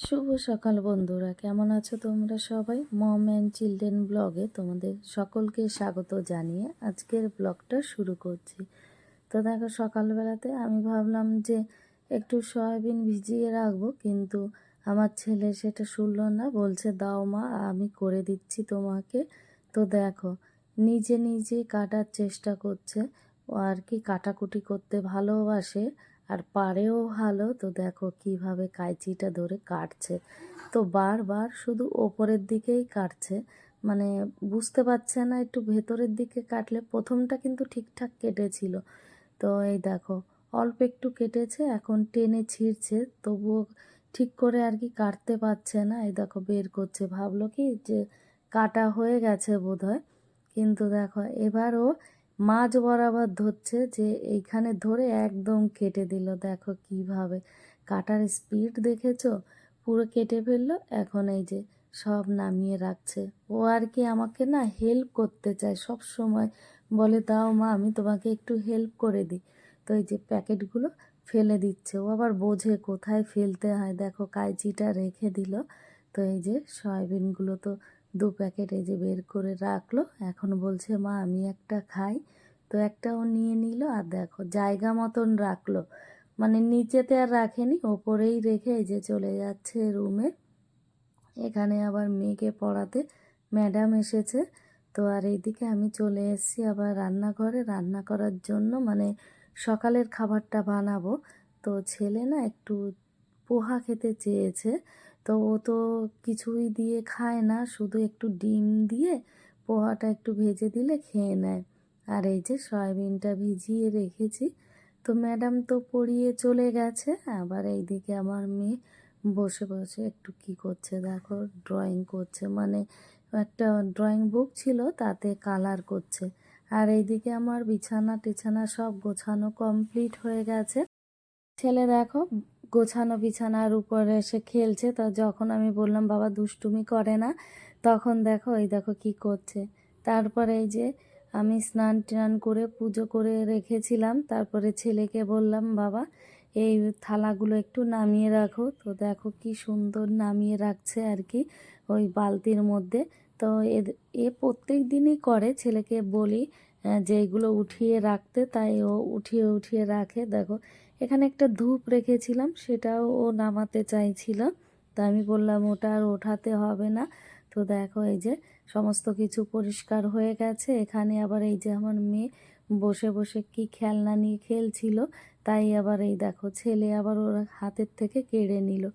শুভ সকাল বন্ধুরা, কেমন আছো তোমরা সবাই? মম অ্যান্ড চিলড্রেন ব্লগে তোমাদের সকলকে স্বাগত জানিয়ে আজকের ব্লগটা শুরু করছি। তো দেখো, সকালবেলাতে আমি ভাবলাম যে একটু সয়াবিন ভিজিয়ে রাখবো, কিন্তু আমার ছেলে সেটা শুনলো না, বলছে দাও মা আমি করে দিচ্ছি তোমাকে। তো দেখো, নিজে নিজে কাটার চেষ্টা করছে। ও আর কি কাটাকুটি করতে ভালোবাসে আর পারেও ভালো। তো দেখো কিভাবে কাঁচিটা ধরে কাটছে, তো বারবার শুধু ওপরের দিকেই কাটছে, মানে বুঝতে পারছে না একটু ভেতরের দিকে কাটলে। প্রথমটা কিন্তু ঠিকঠাক কেটেছিল, তো এই দেখো অল্প একটু কেটেছে, এখন টেনে ছিঁড়ছে, তবুও ঠিক করে আর কি কাটতে পারছে না। এই দেখো বের করছে, ভাবলো কি যে কাটা হয়ে গেছে বোধহয়, কিন্তু দেখো এবারও মাঝ বরাবর ধরছে, যে এইখানে ধরে একদম কেটে দিল। দেখো কিভাবে কাটার স্পিড দেখেছো, পুরো কেটে ফেললো। এখন এই যে সব নামিয়ে রাখছে। ও আর কি আমাকে না হেল্প করতে চায় সব সময়, বলে দাও মা আমি তোমাকে একটু হেল্প করে দিই। তো এই যে প্যাকেটগুলো ফেলে দিচ্ছে, ও আবার বোঝে কোথায় ফেলতে হয়। দেখো কাঁচিটা রেখে দিল। তো এই যে সয়াবিনগুলো তো 2 প্যাকেট এই যে বের করে রাখলো। এখন বলছে মা আমি একটা খাই। তো একটাও নিয়ে নিল, আর দেখো জায়গা মতন রাখলো, মানে নিচেতে আর রাখেনি, ওপরেই রেখে এই যে চলে যাচ্ছে রুমে। এখানে আবার মেয়েকে পড়াতে ম্যাডাম এসেছে। তো আর এইদিকে আমি চলে এসেছি আবার রান্নাঘরে রান্না করার জন্য, মানে সকালের খাবারটা বানাবো। তো ছেলে না একটু পোহা খেতে চেয়েছে, তো ও তো কিছুই দিয়ে খায় না, শুধু একটু ডিম দিয়ে পোহাটা একটু ভেজে দিলে খেয়ে নেয়। আর এই যে সয়াবিনটা ভিজিয়ে রেখেছি। তো ম্যাডাম তো পড়িয়ে চলে গেছে, আবার এইদিকে আমার মেয়ে বসে বসে একটু কি করছে দেখো, ড্রয়িং করছে, মানে একটা ড্রয়িং বুক ছিল তাতে কালার করছে। আর এইদিকে আমার বিছানা টিছানা সব গোছানো কমপ্লিট হয়ে গেছে। ছেলে দেখো গোছানো বিছানার উপরে এসে খেলছে, তা যখন আমি বললাম বাবা দুষ্টুমি করে না, তখন দেখো এই দেখো কি করছে। তারপরে এই যে আমি স্নান টান করে পুজো করে রেখেছিলাম, তারপরে ছেলেকে বললাম বাবা এই থালাগুলো একটু নামিয়ে রাখো। তো দেখো কি সুন্দর নামিয়ে রাখছে আর কি ওই বালতির মধ্যে। তো এ প্রত্যেক দিনই করে, ছেলেকে বলি যে এগুলো উঠিয়ে রাখতে, তাই ও উঠিয়ে উঠিয়ে রাখে। দেখো এখানে একটা ধূপ রেখেছিলাম, সেটাও ও নামাতে চাইছিল, তা আমি বললাম ওটা আর ওঠাতে হবে না। তো দেখো এই যে সমস্ত কিছু পরিষ্কার হয়ে গেছে। এখানে আবার এই যে আমার মেয়ে বসে বসে কি খেলনা নিয়ে খেলছিল, তাই আবার এই দেখো ছেলে আবার ওর হাতের থেকে কেড়ে নিল।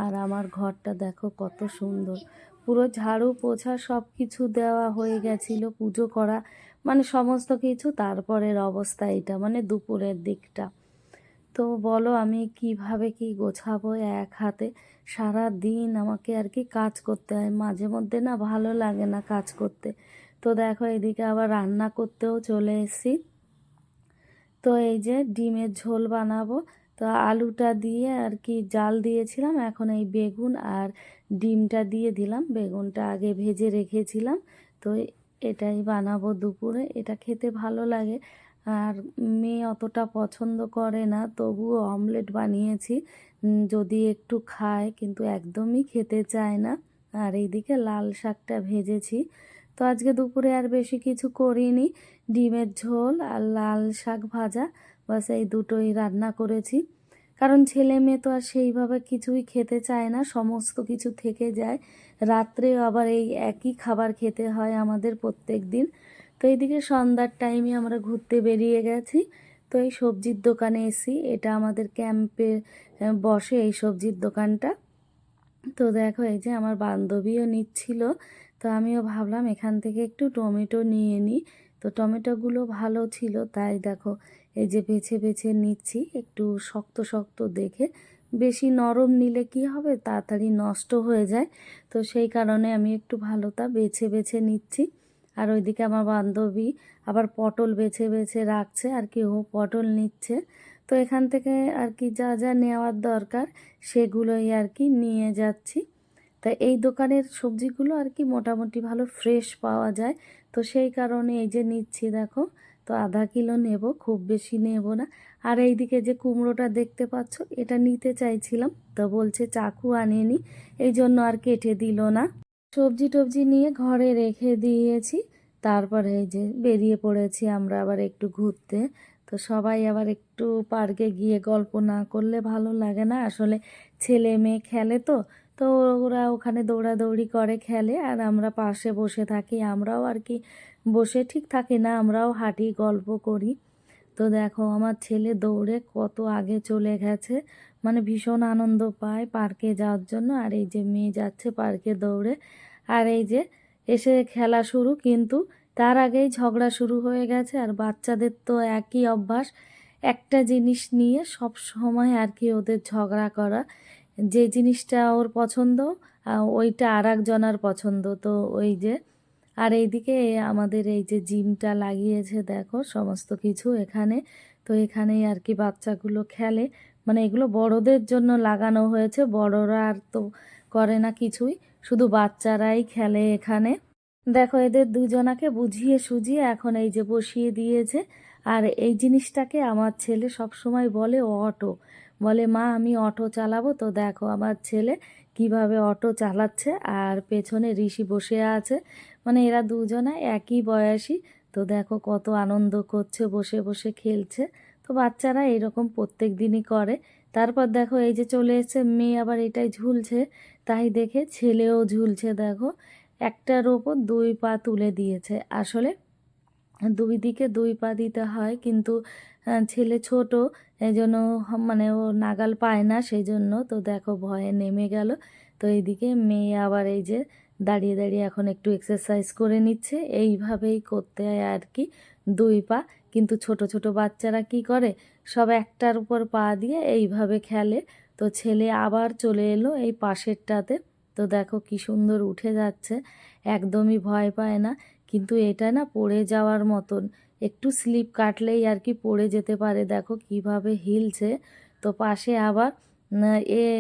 আর আমার ঘরটা দেখো কত সুন্দর, পুরো ঝাড়ু পোছা সব কিছু দেওয়া হয়ে গেছিল, পুজো করা মানে সমস্ত কিছু। তারপরের অবস্থা এটা, মানে দুপুরের দিকটা। তো বলো আমি কিভাবে কি গোছাবো এক হাতে? সারা দিন আমাকে আর কি কাজ করতে হয়, মাঝে মধ্যে না ভালো লাগে না কাজ করতে। তো দেখো এদিকে আবার রান্না করতেও চলে এসেছি। তো এই যে ডিমের ঝোল বানাবো, তো আলুটা দিয়ে আর কি জাল দিয়েছিলাম, এখন এই বেগুন আর ডিমটা দিয়ে দিলাম। বেগুনটা আগে ভেজে রেখেছিলাম, তো এটাই বানাবো দুপুরে। এটা খেতে ভালো লাগে, আর মেয়ে অতটা পছন্দ করে না, তবুও অমলেট বানিয়েছি যদি একটু খায়, কিন্তু একদমই খেতে চায় না। আর এইদিকে লাল শাকটা ভেজেছি। তো আজকে দুপুরে আর বেশি কিছু করিনি, ডিমের ঝোল আর লাল শাক ভাজা, বাস এই দুটোই রান্না করেছি। কারণ ছেলে মেয়ে তো আর সেইভাবে কিছুই খেতে চায় না, সমস্ত কিছু থেকে যায়, রাত্রে আবার এই একই খাবার খেতে হয় আমাদের প্রত্যেক দিন। তো এইদিকে সন্ধ্যার টাইমে আমরা ঘুরতে বেরিয়ে গেছি। তো এই সবজির দোকানে এসি, এটা আমাদের ক্যাম্পে বসে এই সবজির দোকানটা। তো দেখো এই যে আমার বান্ধবীও নিচ্ছিল, তো আমিও ভাবলাম এখান থেকে একটু টমেটো নিয়ে নিই। তো টমেটোগুলো ভালো ছিল, তাই দেখো এই যে বেছে বেছে নিচ্ছি, একটু শক্ত শক্ত দেখে। বেশি নরম নিলে কি হবে, তাড়াতাড়ি নষ্ট হয়ে যায়, তো সেই কারণে আমি একটু ভালোটা বেছে বেছে নিচ্ছি। আর ওইদিকে আমার বান্ধবী আবার পটল বেছে বেছে রাখছে আর কি, ও পটল নিচ্ছে। তো এখান থেকে আর কি যা যা নেওয়ার দরকার সেগুলোই আর কি নিয়ে যাচ্ছি। তা এই দোকানের সবজিগুলো আর কি মোটামুটি ভালো ফ্রেশ পাওয়া যায়, তো সেই কারণে এই যে নিচ্ছি দেখো। তো আধা কিলো নেব, খুব বেশি নেব না। আর এইদিকে যে কুমড়োটা দেখতে পাচ্ছ এটা নিতে চাইছিলাম, তো বলছে চাকু আনিয়ে নি, এই জন্য আর কেটে দিল না। সবজি টবজি নিয়ে ঘরে রেখে দিয়েছি, তারপরে এই যে বেরিয়ে পড়েছি আমরা আবার একটু ঘুরতে। তো সবাই আবার একটু পার্কে গিয়ে গল্প না করলে ভালো লাগে না, আসলে ছেলে মেয়ে খেলে তো, তো ওরা ওখানে দৌড়াদৌড়ি করে খেলে আর আমরা পাশে বসে থাকি, আমরাও আর কি বসে ঠিক থাকি না, আমরাও হাঁটি গল্প করি। তো দেখো আমার ছেলে দৌড়ে কত আগে চলে গেছে, মানে ভীষণ আনন্দ পায় পার্কে যাওয়ার জন্য। আর এই যে মেয়ে যাচ্ছে পার্কে দৌড়ে, আর এই যে এসে খেলা শুরু, কিন্তু তার আগেই ঝগড়া শুরু হয়ে গেছে। আর বাচ্চাদের তো একই অভ্যাস, একটা জিনিস নিয়ে সব সময় আর কি ওদের ঝগড়া করা, যে জিনিসটা ওর পছন্দ ওইটা আর একজনের পছন্দ। তো ওই যে আর এইদিকে আমাদের এই যে জিমটা লাগিয়েছে দেখো সমস্ত কিছু এখানে, তো এখানেই আর কি বাচ্চাগুলো খেলে, মানে এগুলো বড়দের জন্য লাগানো হয়েছে, বড়রা আর তো করে না কিছুই, শুধু বাচ্চারাই খেলে এখানে। দেখো এদের দুজনাকে বুঝিয়ে সুঝিয়ে এখন এই যে বসিয়ে দিয়েছে। আর এই জিনিসটাকে আমার ছেলে সব সময় বলে অটো, বলে মা আমি অটো চালাবো। তো দেখো আমার ছেলে কিভাবে অটো চালাচ্ছে, আর পেছনে ঋষি বসে আছে, মানে এরা দুজনা একই বয়সী। তো দেখো কত আনন্দ করছে, বসে বসে খেলছে। তো বাচ্চারা এরকম প্রত্যেক দিনই করে। তারপর দেখো এই যে চলে এসেছে মেয়ে, আবার এটাই ঝুলছে, তাই দেখে ছেলেও ঝুলছে। দেখো একটার ওপর দুই পা তুলে দিয়েছে, আসলে দুই দিকে দুই পা দিতে হয়, কিন্তু ছেলে ছোট, এই জন্য মানে ও নাগাল পায় না, সেই জন্য তো দেখো ভয়ে নেমে গেল। তো এইদিকে মেয়ে আবার এই যে দাঁড়িয়ে দাঁড়িয়ে এখন একটু এক্সারসাইজ করে নিচ্ছে, এইভাবেই করতে হয় আর কি দুই পা। কিন্তু ছোট ছোট বাচ্চারা কি করে, সব একটার উপর পা দিয়ে এইভাবে খেলে। তো ছেলে আবার চলে এলো এই পাশেরটাতে, তো দেখো কি সুন্দর উঠে যাচ্ছে, একদমই ভয় পায় না। কিন্তু এটা না পড়ে যাওয়ার মতন, একটু স্লিপ কাটলেই আর কি পড়ে যেতে পারে, দেখো কিভাবে হিলছে। তো পাশে আবার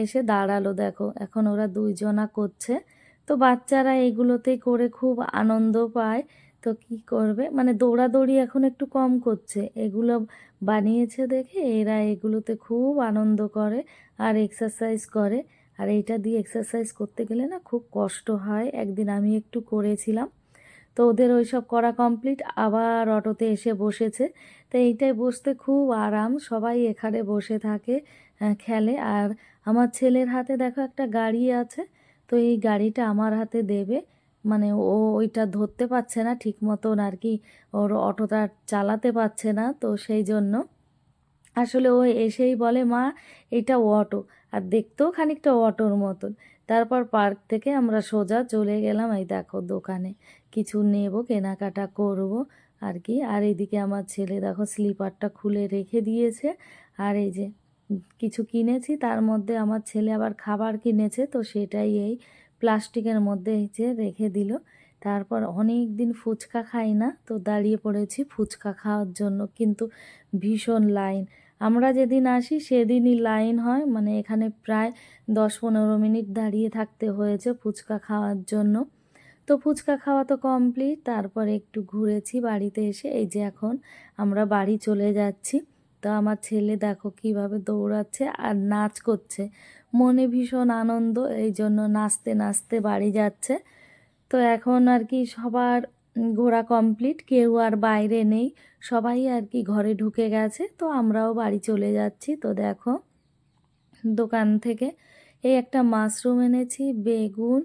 এসে দাঁড়ালো, দেখো এখন ওরা দুইজনা করছে। তো বাচ্চারা এগুলোতে করে খুব আনন্দ পায়। তো কি করবে, মানে দৌড়াদৌড়ি এখন একটু কম করছে, এগুলো বানিয়েছে দেখে এরা এগুলোতে খুব আনন্দ করে আর এক্সারসাইজ করে। আর এইটা দিয়ে এক্সারসাইজ করতে গেলে না খুব কষ্ট হয়, একদিন আমি একটু করেছিলাম। তো ওদের ওই সব করা কমপ্লিট, আবার অটোতে এসে বসেছে। তো এইটাই বসতে খুব আরাম, সবাই এখানে বসে থাকে খেলে। আর আমার ছেলের হাতে দেখো একটা গাড়ি আছে, তো এই গাড়িটা আমার হাতে দেবে, মানে ও ওইটা ধরতে পারছে না ঠিক মতন আর কি, ওর অটোটা চালাতে পারছে না, তো সেই জন্য আসলে ও এসেই বলে মা এটা অটো, আর দেখতেও খানিকটা অটোর মতন। তারপর পার্ক থেকে আমরা সোজা চলে গেলাম এই দেখো দোকানে, কিছু নেব, কেনাকাটা করব আর কি। আর এইদিকে আমার ছেলে দেখো স্লিপারটা খুলে রেখে দিয়েছে। আর এই যে কিছু কিনেছি, তার মধ্যে আমার ছেলে আবার খাবার কিনেছে, তো সেটাই এই প্লাস্টিকের মধ্যে এই যে রেখে দিল। তারপর অনেক দিন ফুচকা খাই না, তো দাঁড়িয়ে পড়েছি ফুচকা খাওয়ার জন্য, কিন্তু ভীষণ লাইন। আমরা যেদিন আসি সেদিনই লাইন হয়, মানে এখানে প্রায় 10-15 মিনিট দাঁড়িয়ে থাকতে হয়েছে ফুচকা খাওয়ার জন্য। তো ফুচকা খাওয়া তো কমপ্লিট, তারপরে একটু ঘুরেছি, বাড়িতে এসে এই যে এখন আমরা বাড়ি চলে যাচ্ছি। তো আমার ছেলে দেখো কিভাবে দৌড়াচ্ছে আর নাচ করছে, মনে ভীষণ আনন্দ, এই জন্য নাচতে নাচতে বাড়ি যাচ্ছে। তো এখন আর কি সবার ঘোরা কমপ্লিট, কেউ আর বাইরে নেই, সবাই আর কি ঘরে ঢুকে গেছে, তো আমরাও বাড়ি চলে যাচ্ছি। তো দেখো দোকান থেকে এই একটা মাশরুম এনেছি, বেগুন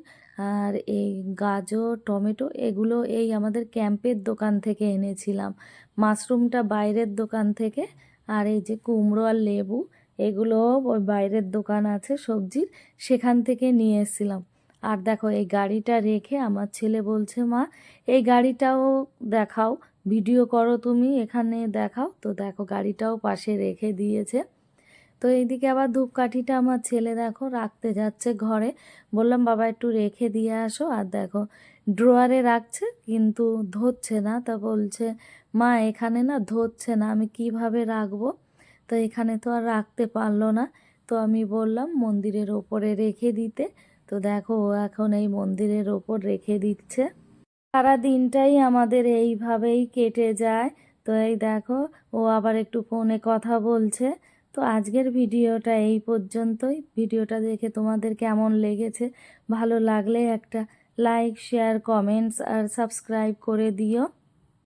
আর এই গাজর টমেটো, এগুলো এই আমাদের ক্যাম্পের দোকান থেকে এনেছিলাম, মাশরুমটা বাইরের দোকান থেকে। আর এই যে কুমড়ো আর লেবু, এগুলো ওই বাইরের দোকান আছে সবজির, সেখান থেকে নিয়ে এসেছিলাম। আর দেখো এই গাড়িটা রেখে আমার ছেলে বলছে মা এই গাড়িটাও দেখাও, ভিডিও করো তুমি, এখানে দেখাও। তো দেখো গাড়িটাও পাশে রেখে দিয়েছে। তো এইদিকে আবার ধূপকাঠিটা আমার ছেলে দেখো রাখতে যাচ্ছে ঘরে, বললাম বাবা একটু রেখে দিয়ে আসো। আর দেখো ড্রয়ারে রাখছে কিন্তু ধরছে না, তা বলছে মা এখানে না ধরছে না, আমি কিভাবে রাখবো। তো এখানে তো আর রাখতে পারলো না, তো আমি বললাম মন্দিরের ওপরে রেখে দিতে। তো দেখো ও এখন এই মন্দিরের ওপর রেখে দিচ্ছে। সারা দিনটাই আমাদের এইভাবেই কেটে যায়। তো তো এই দেখো ও আবার একটু ফোনে কথা বলছে। তো আজকের ভিডিওটা এই পর্যন্তই। ভিডিওটা দেখে তোমাদের কেমন লেগেছে, ভালো লাগলে একটা লাইক, শেয়ার, কমেন্টস আর সাবস্ক্রাইব করে দিও।